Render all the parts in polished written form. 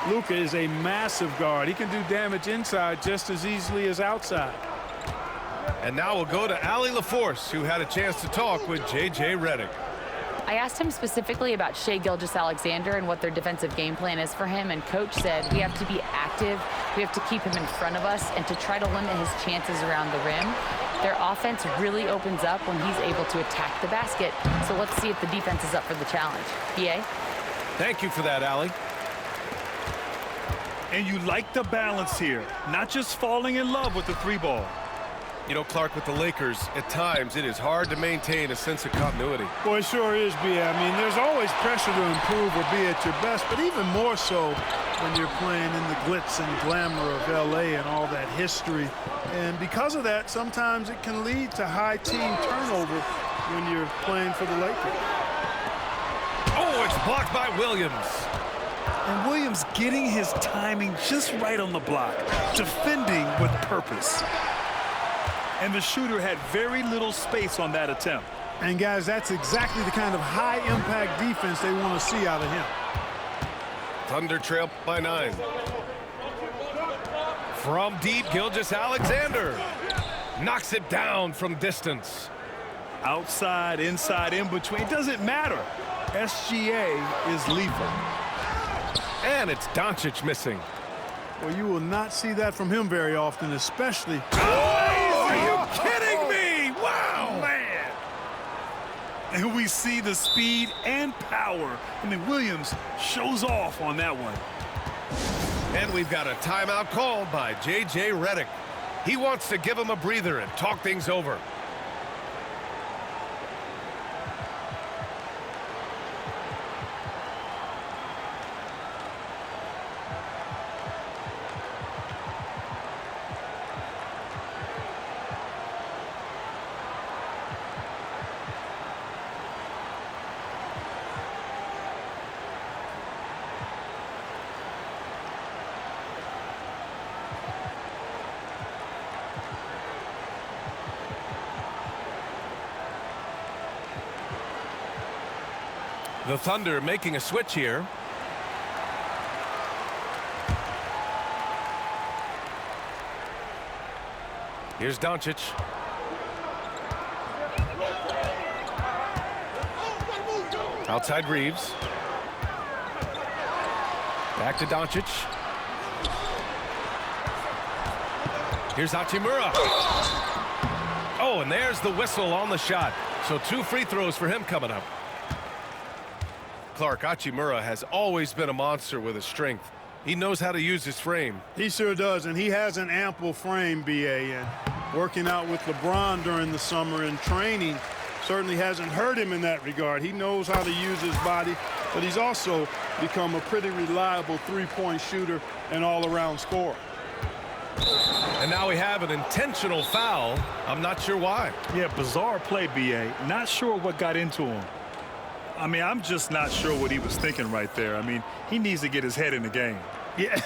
Luka is a massive guard. He can do damage inside just as easily as outside. And now we'll go to Allie LaForce, who had a chance to talk with J.J. Redick. I asked him specifically about Shai Gilgeous-Alexander and what their defensive game plan is for him, and Coach said we have to be active, we have to keep him in front of us, and to try to limit his chances around the rim. Their offense really opens up when he's able to attack the basket, so let's see if the defense is up for the challenge. B.A.? Thank you for that, Allie. And you like the balance here, not just falling in love with the three ball. You know, Clark, with the Lakers, at times it is hard to maintain a sense of continuity. Boy, it sure is, B.A. I mean, there's always pressure to improve or be at your best, but even more so when you're playing in the glitz and glamour of L.A. and all that history. And because of that, sometimes it can lead to high team turnover when you're playing for the Lakers. Oh, it's blocked by Williams. And Williams getting his timing just right on the block, defending with purpose. And the shooter had very little space on that attempt. And guys, that's exactly the kind of high-impact defense they want to see out of him. Thunder trail by 9. From deep, Gilgeous-Alexander knocks it down from distance. Outside, inside, in between, it doesn't matter. SGA is lethal. And it's Doncic missing. Well, you will not see that from him very often, especially... Are you kidding me? Wow! Man! And we see the speed and power. I mean, Williams shows off on that one. And we've got a timeout called by J.J. Redick. He wants to give him a breather and talk things over. The Thunder making a switch here. Here's Doncic. Outside Reeves. Back to Doncic. Here's Hachimura. Oh, and there's the whistle on the shot. So 2 free throws for him coming up. Clark, Hachimura has always been a monster with his strength. He knows how to use his frame. He sure does, and he has an ample frame, B.A. And working out with LeBron during the summer and training certainly hasn't hurt him in that regard. He knows how to use his body, but he's also become a pretty reliable three-point shooter and all-around scorer. And now we have an intentional foul. I'm not sure why. Yeah, bizarre play, B.A. Not sure what got into him. I mean, I'm just not sure what he was thinking right there. I mean, he needs to get his head in the game. Yeah,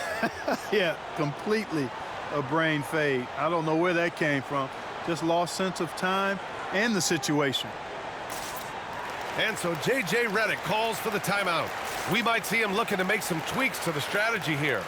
yeah, completely a brain fade. I don't know where that came from. Just lost sense of time and the situation. And so J.J. Redick calls for the timeout. We might see him looking to make some tweaks to the strategy here.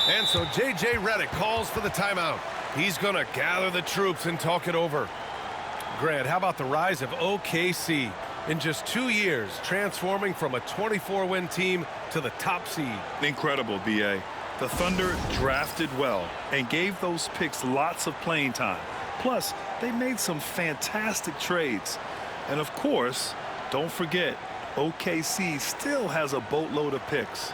And so J.J. Redick calls for the timeout. He's going to gather the troops and talk it over. Grant, how about the rise of OKC? In just 2 years, transforming from a 24-win team to the top seed. Incredible, B.A. The Thunder drafted well and gave those picks lots of playing time. Plus, they made some fantastic trades. And of course, don't forget, OKC still has a boatload of picks.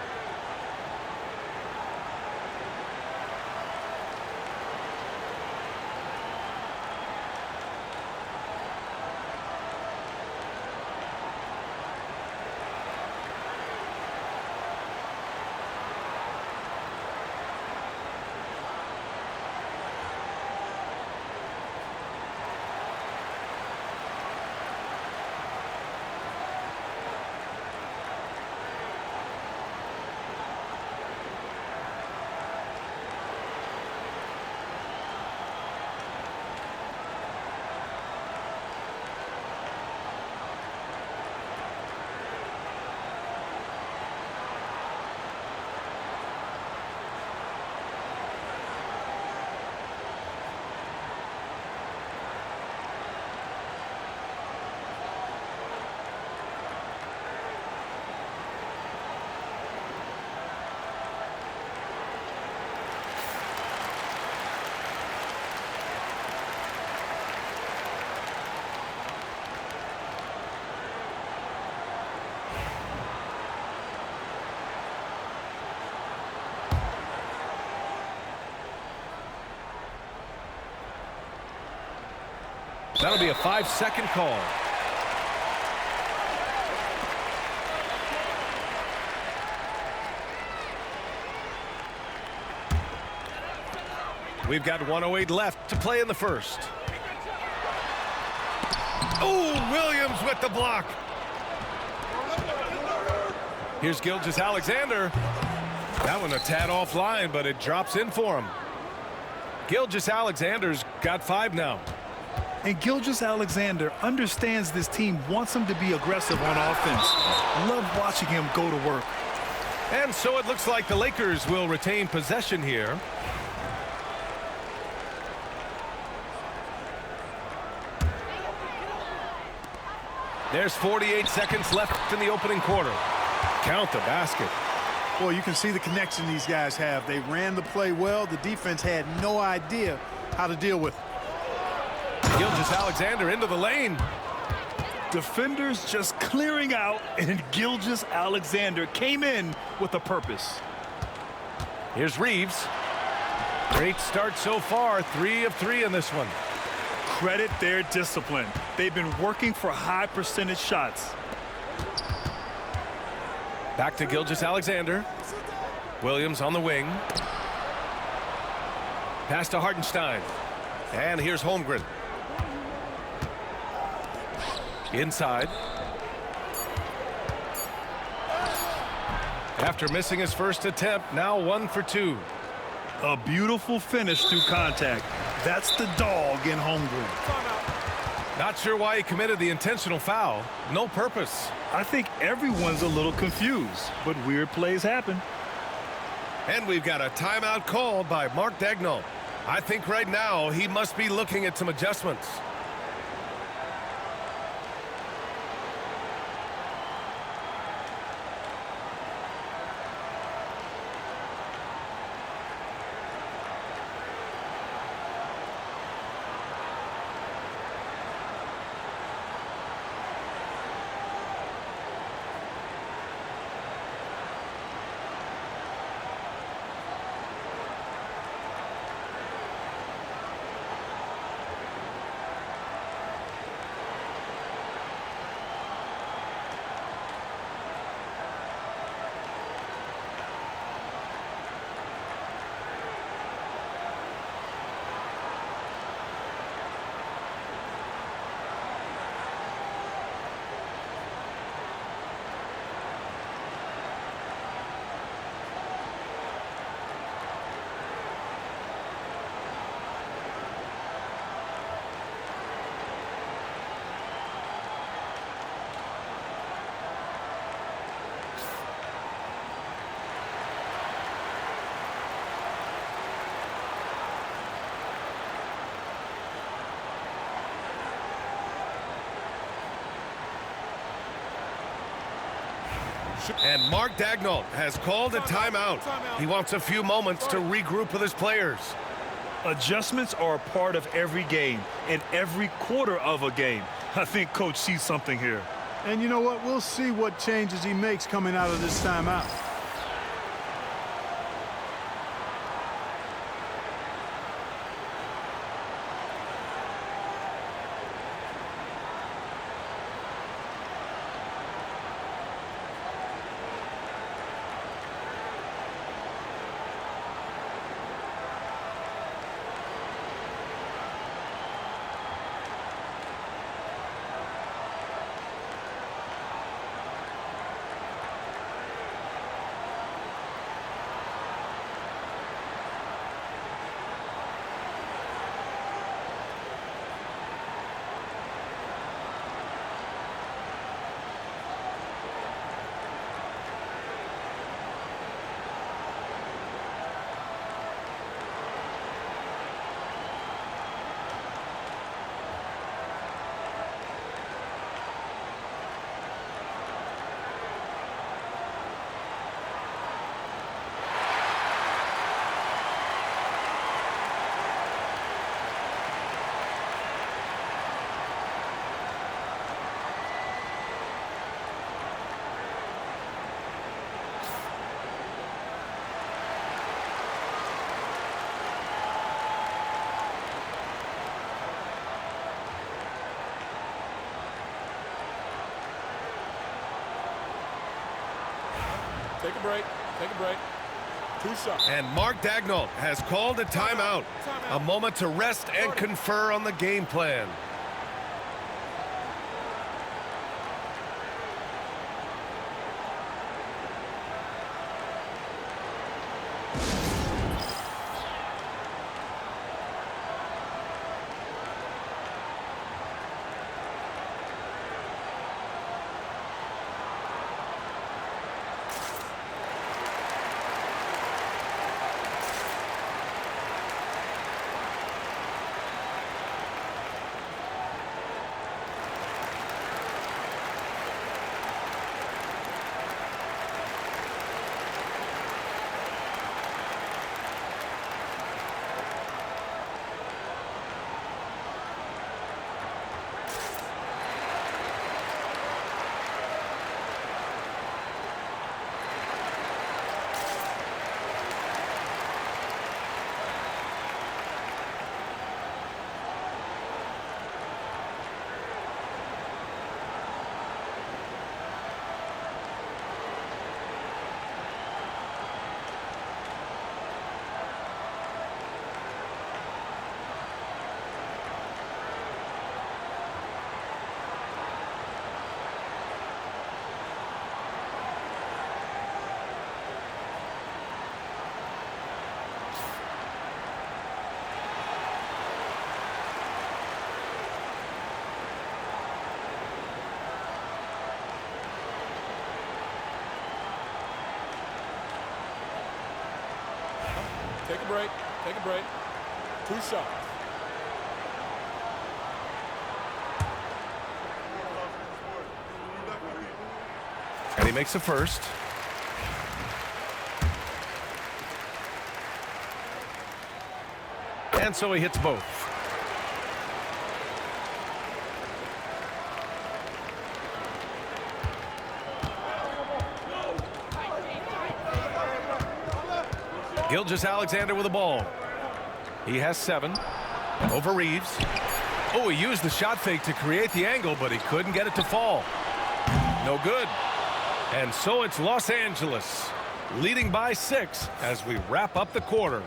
That'll be a 5-second call. We've got 1:08 left to play in the first. Oh, Williams with the block. Here's Gilgeous-Alexander. That one a tad offline, but it drops in for him. Gilgeous-Alexander's got 5 now. And Gilgeous-Alexander understands this team wants him to be aggressive on offense. Love watching him go to work. And so it looks like the Lakers will retain possession here. There's 48 seconds left in the opening quarter. Count the basket. Boy, you can see the connection these guys have. They ran the play well. The defense had no idea how to deal with it. Gilgeous-Alexander into the lane. Defenders just clearing out, and Gilgeous-Alexander came in with a purpose. Here's Reeves. Great start so far. 3 of 3 in this one. Credit their discipline. They've been working for high percentage shots. Back to Gilgeous-Alexander. Williams on the wing. Pass to Hartenstein. And here's Holmgren. Inside. After missing his first attempt, now 1 for 2. A beautiful finish through contact. That's the dog in Holmgren. Not sure why he committed the intentional foul. No purpose. I think everyone's a little confused, but weird plays happen. And we've got a timeout called by Mark Daigneault. I think right now he must be looking at some adjustments. And Mark Daigneault has called a timeout. He wants a few moments to regroup with his players. Adjustments are a part of every game and every quarter of a game. I think Coach sees something here. And you know what? We'll see what changes he makes coming out of this timeout. Take a break. Take a break. 2 shots. And Mark Daigneault has called a timeout. A moment to rest and confer on the game plan. Take a break. Take a break. 2 shots. And he makes the first. And so he hits both. Gilgeous-Alexander with the ball. He has 7. Over Reeves. Oh, he used the shot fake to create the angle, but he couldn't get it to fall. No good. And so it's Los Angeles leading by 6 as we wrap up the quarter.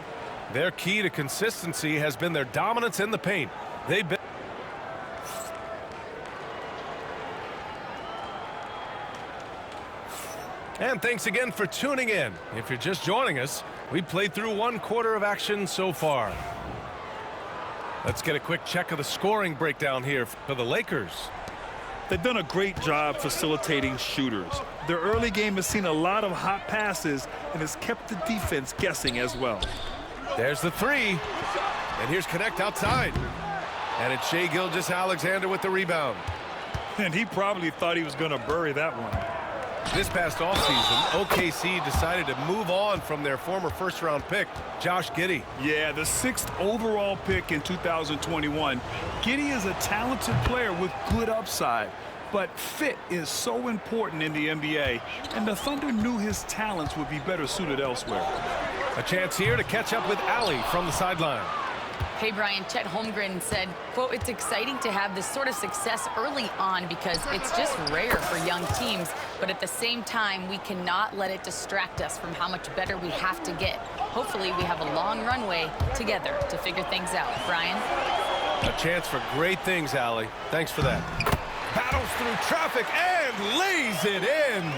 Their key to consistency has been their dominance in the paint. They've been And thanks again for tuning in. If you're just joining us, we played through 1 quarter of action so far. Let's get a quick check of the scoring breakdown here for the Lakers. They've done a great job facilitating shooters. Their early game has seen a lot of hot passes and has kept the defense guessing as well. There's the 3. And here's Connect outside. And it's Shai Gilgeous-Alexander with the rebound. And he probably thought he was going to bury that one. This past offseason, OKC decided to move on from their former first-round pick, Josh Giddey. Yeah, the 6th overall pick in 2021. Giddey is a talented player with good upside, but fit is so important in the NBA, and the Thunder knew his talents would be better suited elsewhere. A chance here to catch up with Allie from the sideline. Hey, Brian, Chet Holmgren said, quote, "It's exciting to have this sort of success early on because it's just rare for young teams. But at the same time, we cannot let it distract us from how much better we have to get. Hopefully, we have a long runway together to figure things out." Brian? A chance for great things, Allie. Thanks for that. Battles through traffic and lays it in.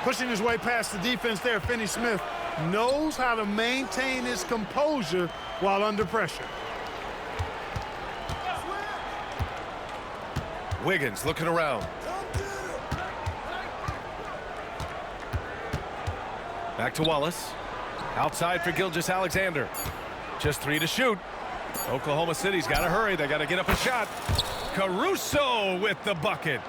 Pushing his way past the defense there, Finney-Smith knows how to maintain his composure while under pressure. Wiggins looking around. Back to Wallace. Outside for Gilgeous-Alexander. Just 3 to shoot. Oklahoma City's got to hurry. They got to get up a shot. Caruso with the bucket.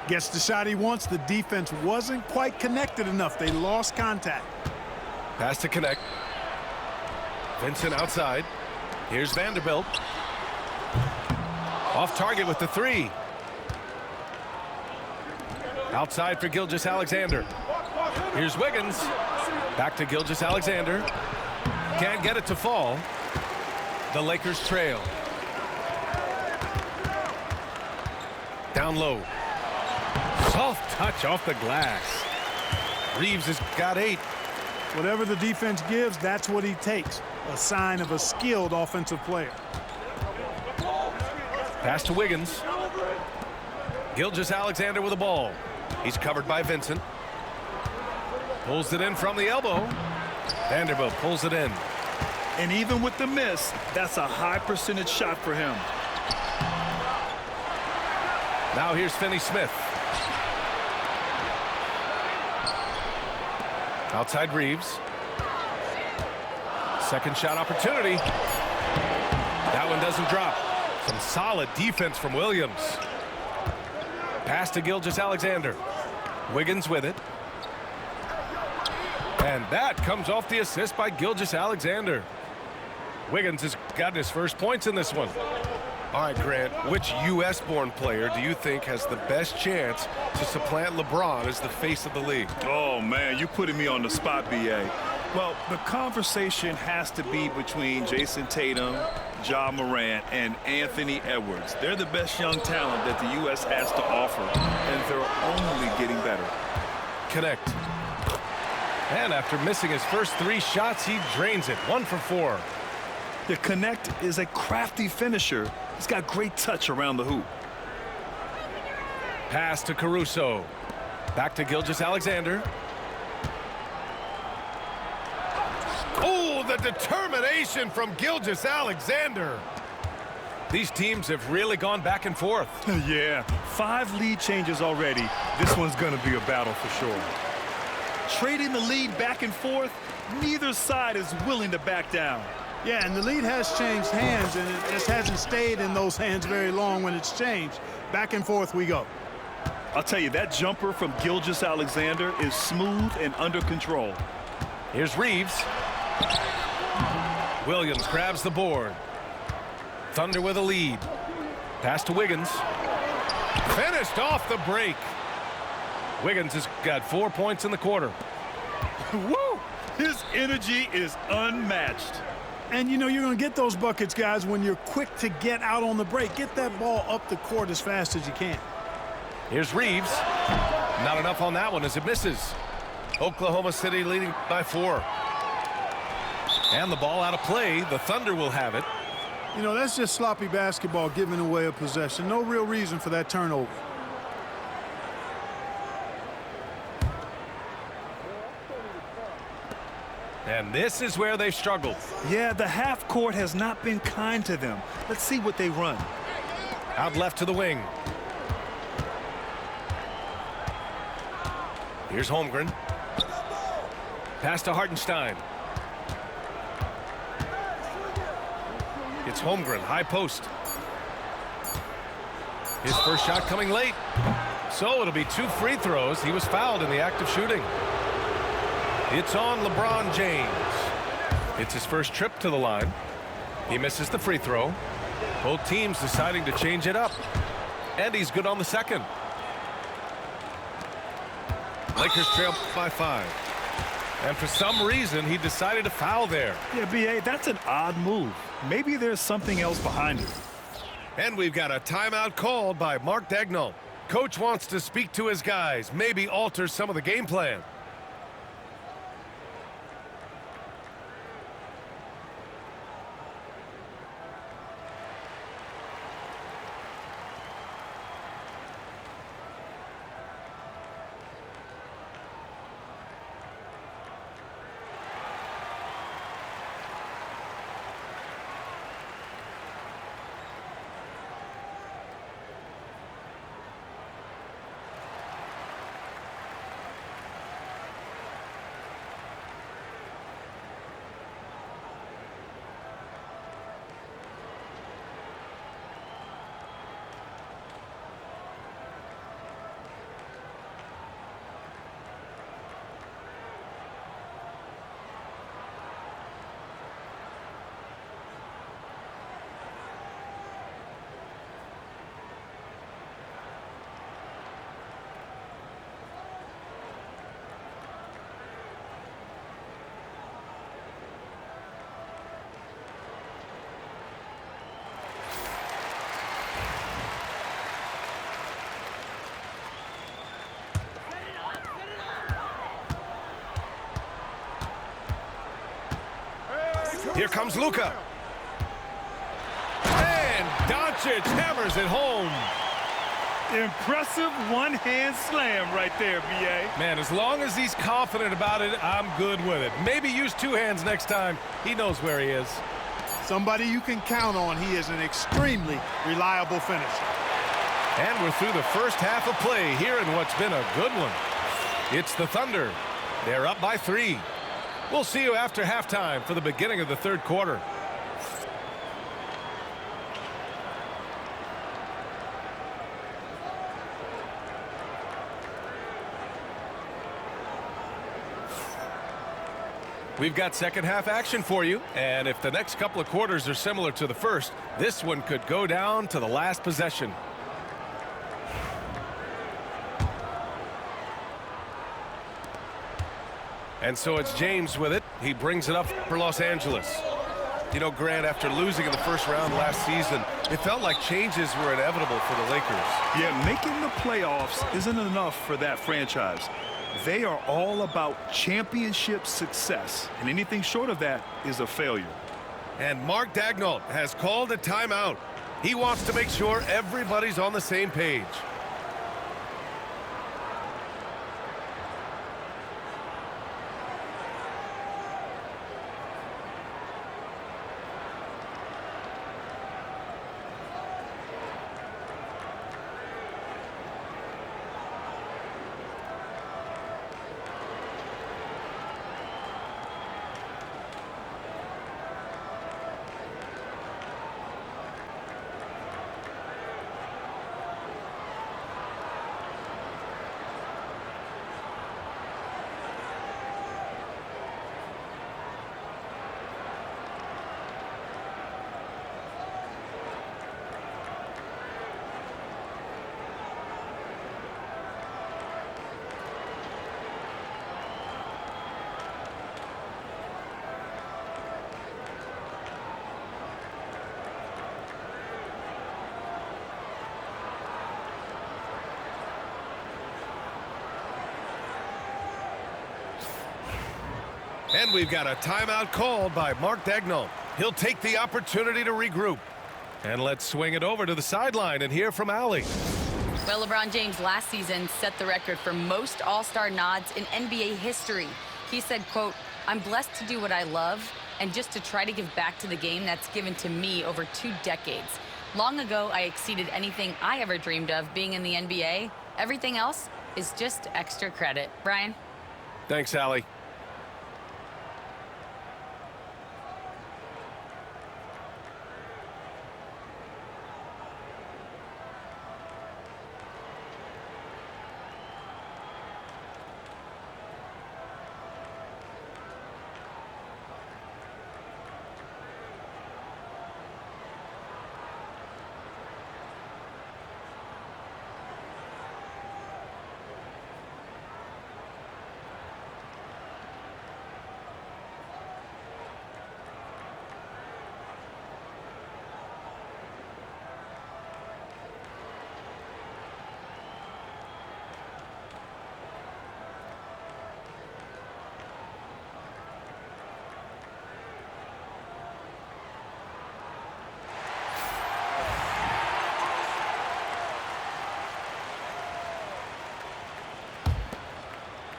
Gets the shot he wants. The defense wasn't quite connected enough. They lost contact. Pass to connect. Vincent outside. Here's Vanderbilt. Off target with the 3. Outside for Gilgeous-Alexander. Here's Wiggins. Back to Gilgeous-Alexander. Can't get it to fall. The Lakers trail. Down low. Soft touch off the glass. Reeves has got 8. Whatever the defense gives, that's what he takes. A sign of a skilled offensive player. Pass to Wiggins. Gilgeous-Alexander with the ball. He's covered by Vincent. Pulls it in from the elbow. Vanderbilt pulls it in. And even with the miss, that's a high percentage shot for him. Now here's Finney-Smith. Outside Reeves. Second shot opportunity. That one doesn't drop. Some solid defense from Williams. Pass to Gilgeous-Alexander. Wiggins with it. And that comes off the assist by Gilgeous-Alexander. Wiggins has gotten his first points in this one. All right, Grant, which U.S.-born player do you think has the best chance to supplant LeBron as the face of the league? Oh, man, you're putting me on the spot, B.A. Well, the conversation has to be between Jason Tatum, Ja Morant, and Anthony Edwards. They're the best young talent that the U.S. has to offer, and they're only getting better. Connect. And after missing his first 3 shots, he drains it. 1 for 4. The Connect is a crafty finisher. He's got great touch around the hoop. Pass to Caruso. Back to Gilgeous-Alexander. Oh, the determination from Gilgeous-Alexander. These teams have really gone back and forth. Yeah, 5 lead changes already. This one's going to be a battle for sure. Trading the lead back and forth, neither side is willing to back down. Yeah, and the lead has changed hands, and it just hasn't stayed in those hands very long when it's changed. Back and forth we go. I'll tell you, that jumper from Gilgeous-Alexander is smooth and under control. Here's Reeves. Williams grabs the board. Thunder with a lead. Pass to Wiggins. Finished off the break. Wiggins has got 4 points in the quarter. Woo! His energy is unmatched. And, you know, you're going to get those buckets, guys, when you're quick to get out on the break. Get that ball up the court as fast as you can. Here's Reeves. Not enough on that one as it misses. Oklahoma City leading by 4. And the ball out of play. The Thunder will have it. You know, that's just sloppy basketball, giving away a possession. No real reason for that turnover. And this is where they've struggled. Yeah, the half court has not been kind to them. Let's see what they run. Out left to the wing. Here's Holmgren. Pass to Hartenstein. It's Holmgren, high post. His first shot coming late. So it'll be 2 free throws. He was fouled in the act of shooting. It's on LeBron James. It's his first trip to the line. He misses the free throw. Both teams deciding to change it up. And he's good on the second. Lakers trail by 5. And for some reason, he decided to foul there. Yeah, B.A., that's an odd move. Maybe there's something else behind it. And we've got a timeout called by Mark Daigneault. Coach wants to speak to his guys, maybe alter some of the game plan. Here comes Luka. And Doncic hammers it home. Impressive one-hand slam right there, B.A. Man, as long as he's confident about it, I'm good with it. Maybe use 2 hands next time. He knows where he is. Somebody you can count on. He is an extremely reliable finisher. And we're through the first half of play here in what's been a good one. It's the Thunder. They're up by 3. We'll see you after halftime for the beginning of the third quarter. We've got second half action for you, and if the next couple of quarters are similar to the first, this one could go down to the last possession. And so it's James with it. He brings it up for Los Angeles. You know, Grant, after losing in the first round last season, it felt like changes were inevitable for the Lakers. Yeah, making the playoffs isn't enough for that franchise. They are all about championship success, and anything short of that is a failure. And Mark Daigneault has called a timeout. He wants to make sure everybody's on the same page. And we've got a timeout called by Mark Daigneault. He'll take the opportunity to regroup. And let's swing it over to the sideline and hear from Allie. Well, LeBron James last season set the record for most All-Star nods in NBA history. He said, quote, "I'm blessed to do what I love and just to try to give back to the game that's given to me over 2 decades. Long ago, I exceeded anything I ever dreamed of being in the NBA. Everything else is just extra credit." Brian? Thanks, Allie.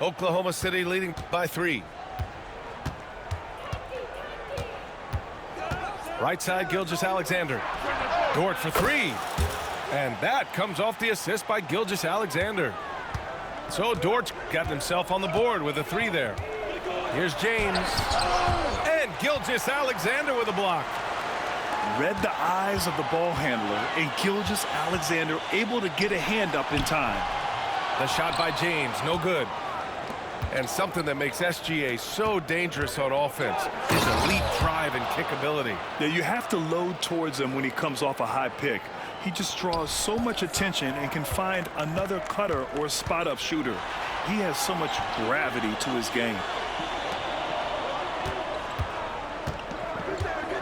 Oklahoma City leading by 3. Right side, Gilgeous-Alexander. Dort for 3. And that comes off the assist by Gilgeous-Alexander. So Dort's got himself on the board with a 3 there. Here's James. And Gilgeous-Alexander with a block. Read the eyes of the ball handler, and Gilgeous-Alexander able to get a hand up in time. The shot by James, no good. And something that makes SGA so dangerous on offense, his elite drive and kick ability. Yeah, you have to load towards him when he comes off a high pick. He just draws so much attention and can find another cutter or spot-up shooter. He has so much gravity to his game.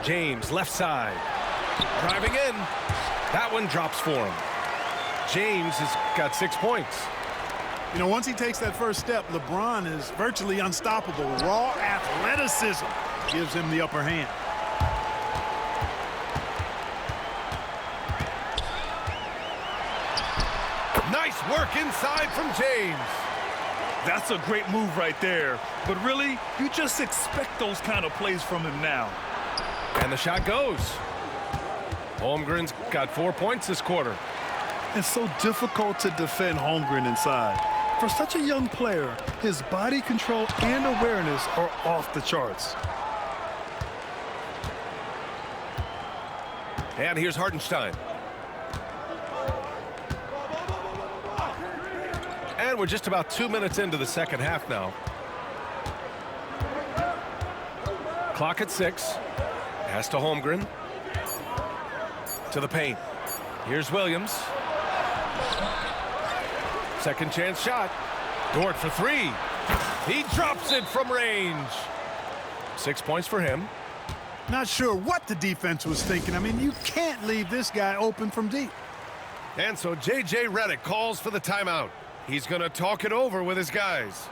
James, left side. Driving in. That one drops for him. James has got 6 points. You know, once he takes that first step, LeBron is virtually unstoppable. Raw athleticism gives him the upper hand. Nice work inside from James. That's a great move right there. But really, you just expect those kind of plays from him now. And the shot goes. Holmgren's got 4 points this quarter. It's so difficult to defend Holmgren inside. For such a young player, his body control and awareness are off the charts. And here's Hartenstein. And we're just about 2 minutes into the second half now. Clock at 6. Pass to Holmgren. To the paint. Here's Williams. Second chance shot. Dort for 3. He drops it from range. 6 points for him. Not sure what the defense was thinking. I mean, you can't leave this guy open from deep. And so J.J. Redick calls for the timeout. He's going to talk it over with his guys.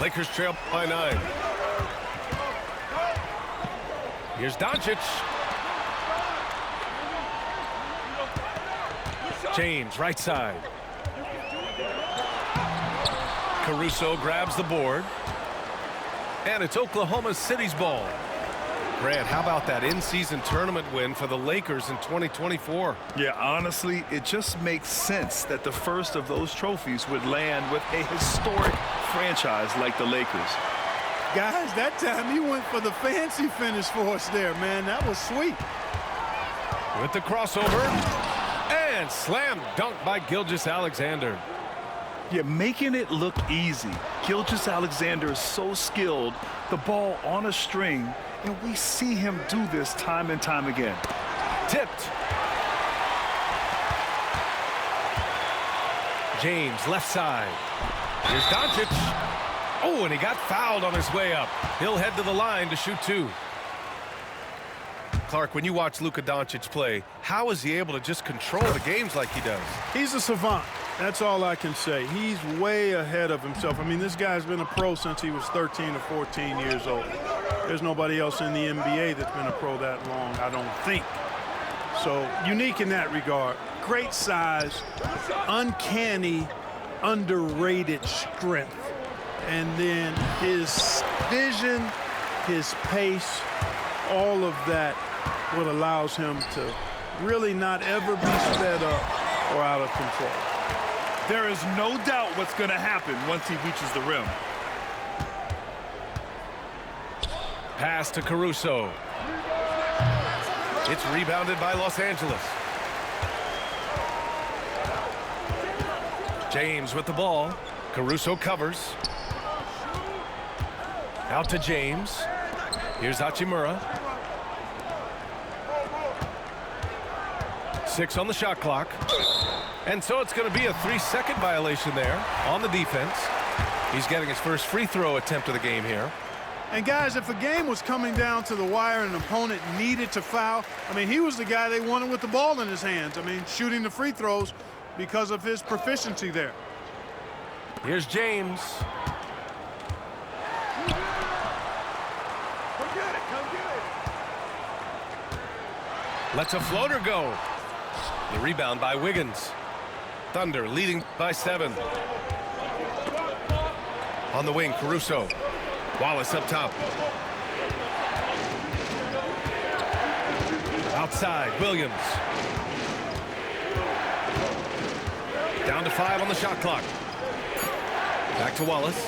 Lakers trail by 9. Here's Doncic. James, right side. Caruso grabs the board. And it's Oklahoma City's ball. Grant, how about that in-season tournament win for the Lakers in 2024? Yeah, honestly, it just makes sense that the first of those trophies would land with a historic franchise like the Lakers. Guys, that time you went for the fancy finish for us there, man. That was sweet. With the crossover. And slam dunk by Gilgeous-Alexander. Yeah, making it look easy. Gilgeous-Alexander is so skilled, the ball on a string, and we see him do this time and time again. Tipped. James, left side. Here's Doncic. Oh, and he got fouled on his way up. He'll head to the line to shoot 2. Clark, when you watch Luka Doncic play, how is he able to just control the games like he does? He's a savant. That's all I can say. He's way ahead of himself. I mean, this guy's been a pro since he was 13 or 14 years old. There's nobody else in the NBA that's been a pro that long, I don't think. So, unique in that regard. Great size, uncanny, underrated strength. And then his vision, his pace, all of that what allows him to really not ever be sped up or out of control. There is no doubt what's going to happen once he reaches the rim. Pass to Caruso. It's rebounded by Los Angeles. James with the ball. Caruso covers. Out to James. Here's Hachimura. 6 on the shot clock. And so it's going to be a 3-second violation there on the defense. He's getting his first free throw attempt of the game here. And guys, if a game was coming down to the wire and an opponent needed to foul, I mean, he was the guy they wanted with the ball in his hands. I mean, shooting the free throws because of his proficiency there. Here's James. Lets a floater go. The rebound by Wiggins. Thunder leading by 7. On the wing, Caruso. Wallace up top. Outside, Williams. Down to 5 on the shot clock. Back to Wallace.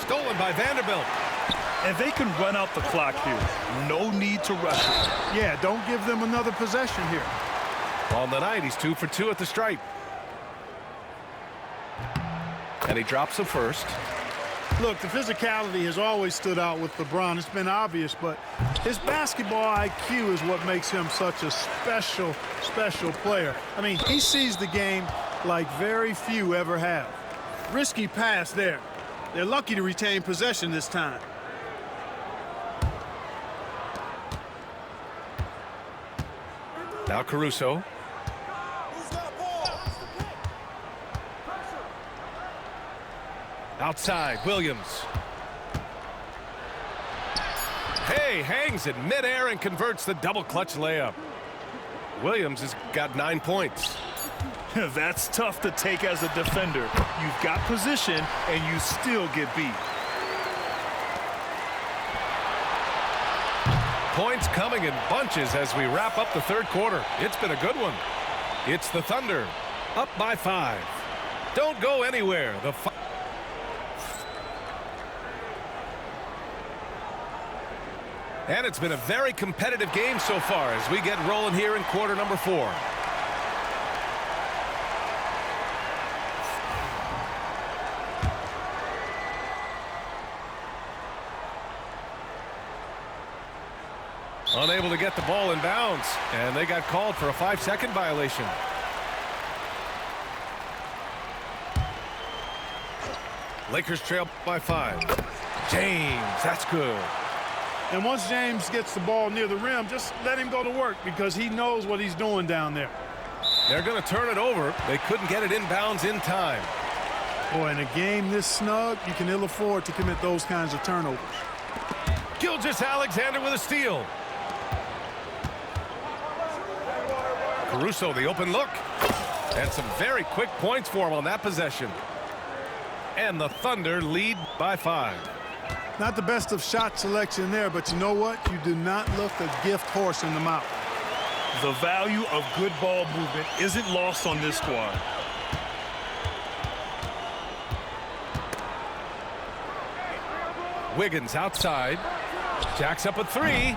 Stolen by Vanderbilt. And they can run out the clock here. No need to rush it. Yeah, don't give them another possession here. On the night, he's 2 for 2 at the stripe. And he drops the first. Look, the physicality has always stood out with LeBron. It's been obvious, but his basketball IQ is what makes him such a special, special player. I mean, he sees the game like very few ever have. Risky pass there. They're lucky to retain possession this time. Now Caruso. Outside, Williams. Hey, hangs in midair and converts the double clutch layup. Williams has got 9 points. That's tough to take as a defender. You've got position and you still get beat. Points coming in bunches as we wrap up the third quarter. It's been a good one. It's the Thunder up by 5. Don't go anywhere. And it's been a very competitive game so far as we get rolling here in quarter number 4. Unable to get the ball in bounds, and they got called for a 5-second violation. Lakers trail by 5. James, that's good. And once James gets the ball near the rim, just let him go to work because he knows what he's doing down there. They're going to turn it over. They couldn't get it inbounds in time. Boy, in a game this snug, you can ill afford to commit those kinds of turnovers. Gilgeous-Alexander with a steal. Caruso, the open look. And some very quick points for him on that possession. And the Thunder lead by 5. Not the best of shot selection there, but you know what? You do not look a gift horse in the mouth. The value of good ball movement isn't lost on this squad. Wiggins outside. Jacks up a 3.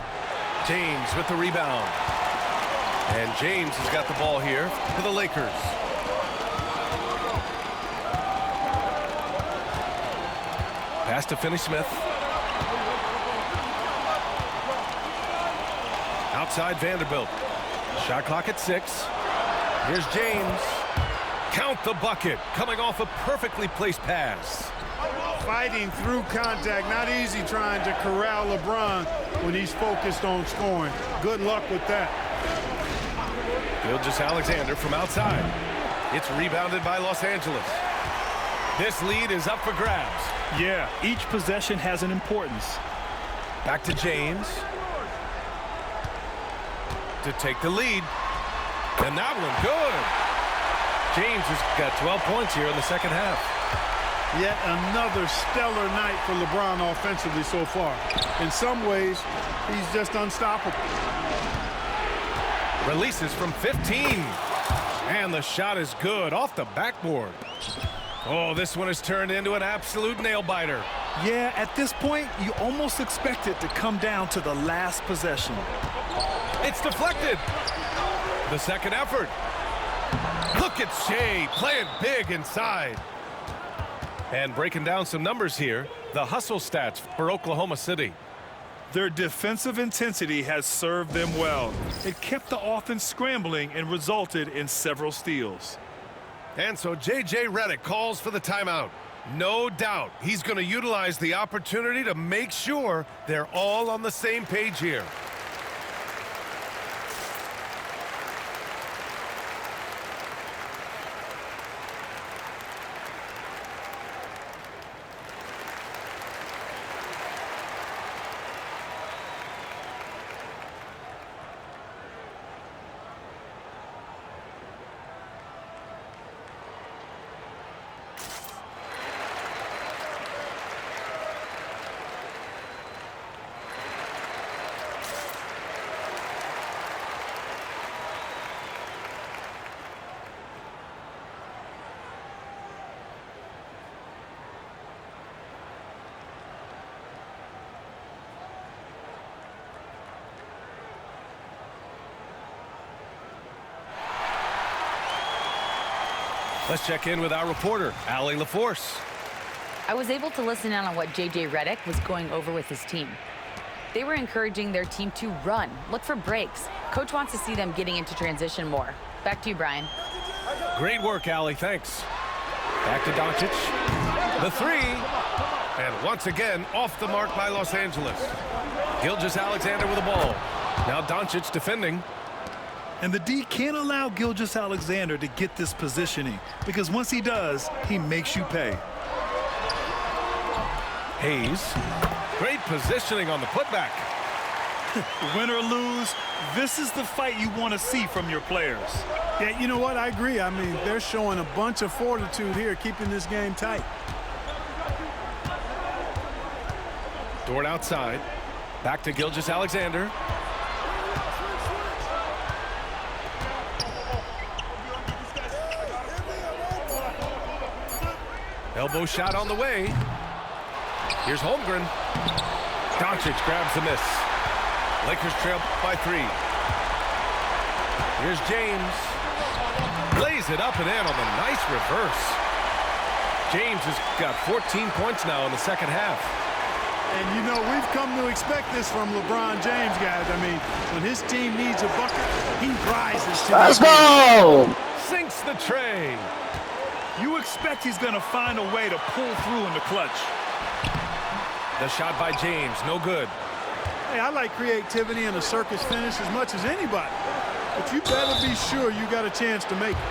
James with the rebound. And James has got the ball here for the Lakers. Pass to Finney-Smith. Outside Vanderbilt. Shot clock at 6. Here's James. Count the bucket. Coming off a perfectly placed pass. Fighting through contact. Not easy trying to corral LeBron when he's focused on scoring. Good luck with that. Gilgeous-Alexander from outside. It's rebounded by Los Angeles. This lead is up for grabs. Yeah, each possession has an importance. Back to James. To take the lead. And that one good. James has got 12 points here in the second half. Yet another stellar night for LeBron offensively so far. In some ways, he's just unstoppable. Releases from 15. And the shot is good off the backboard. Oh, this one has turned into an absolute nail-biter. Yeah, at this point, you almost expect it to come down to the last possession. It's deflected. The second effort. Look at Shea playing big inside. And breaking down some numbers here, the hustle stats for Oklahoma City. Their defensive intensity has served them well. It kept the offense scrambling and resulted in several steals. And so J.J. Redick calls for the timeout. No doubt he's going to utilize the opportunity to make sure they're all on the same page here. Let's check in with our reporter, Allie LaForce. I was able to listen in on what J.J. Redick was going over with his team. They were encouraging their team to run, look for breaks. Coach wants to see them getting into transition more. Back to you, Brian. Great work, Allie. Thanks. Back to Doncic. The three. And once again, off the mark by Los Angeles. Gilgeous-Alexander with the ball. Now Doncic defending. And the D can't allow Gilgeous-Alexander to get this positioning, because once he does, he makes you pay. Hayes. Great positioning on the putback. Win or lose, this is the fight you want to see from your players. Yeah, you know what? I agree. I mean, they're showing a bunch of fortitude here, keeping this game tight. Dort outside. Back to Gilgeous-Alexander. Elbow shot on the way. Here's Holmgren. Doncic grabs the miss. Lakers trail by 3. Here's James. Lays it up and in on the nice reverse. James has got 14 points now in the second half. And, you know, we've come to expect this from LeBron James, guys. I mean, when his team needs a bucket, he rises to Let's go! Sinks the tray. You expect he's going to find a way to pull through in the clutch. The shot by James, no good. Hey, I like creativity and a circus finish as much as anybody. But you better be sure you got a chance to make it.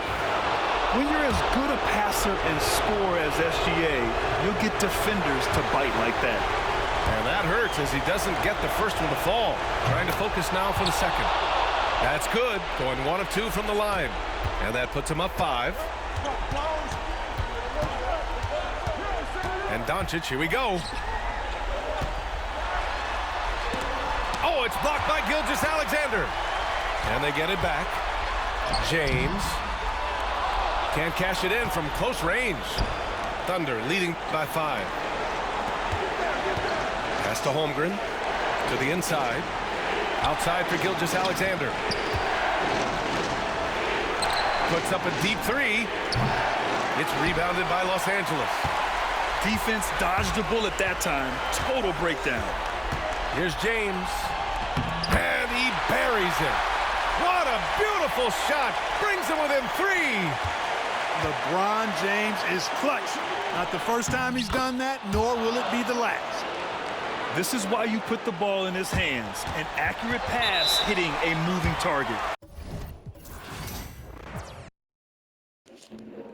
When you're as good a passer and scorer as SGA, you'll get defenders to bite like that. And that hurts as he doesn't get the first one to fall. Trying to focus now for the second. That's good. Going 1 of 2 from the line. And that puts him up 5. And Doncic, here we go. Oh, it's blocked by Gilgeous-Alexander. And they get it back. James. Can't cash it in from close range. Thunder leading by 5. Pass to Holmgren. To the inside. Outside for Gilgeous-Alexander. Puts up a deep 3. It's rebounded by Los Angeles. Defense dodged the bullet that time. Total breakdown. Here's James. And he buries it. What a beautiful shot. Brings him within 3. LeBron James is clutch. Not the first time he's done that, nor will it be the last. This is why you put the ball in his hands. An accurate pass hitting a moving target.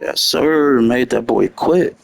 Yes, sir. Made that boy quit.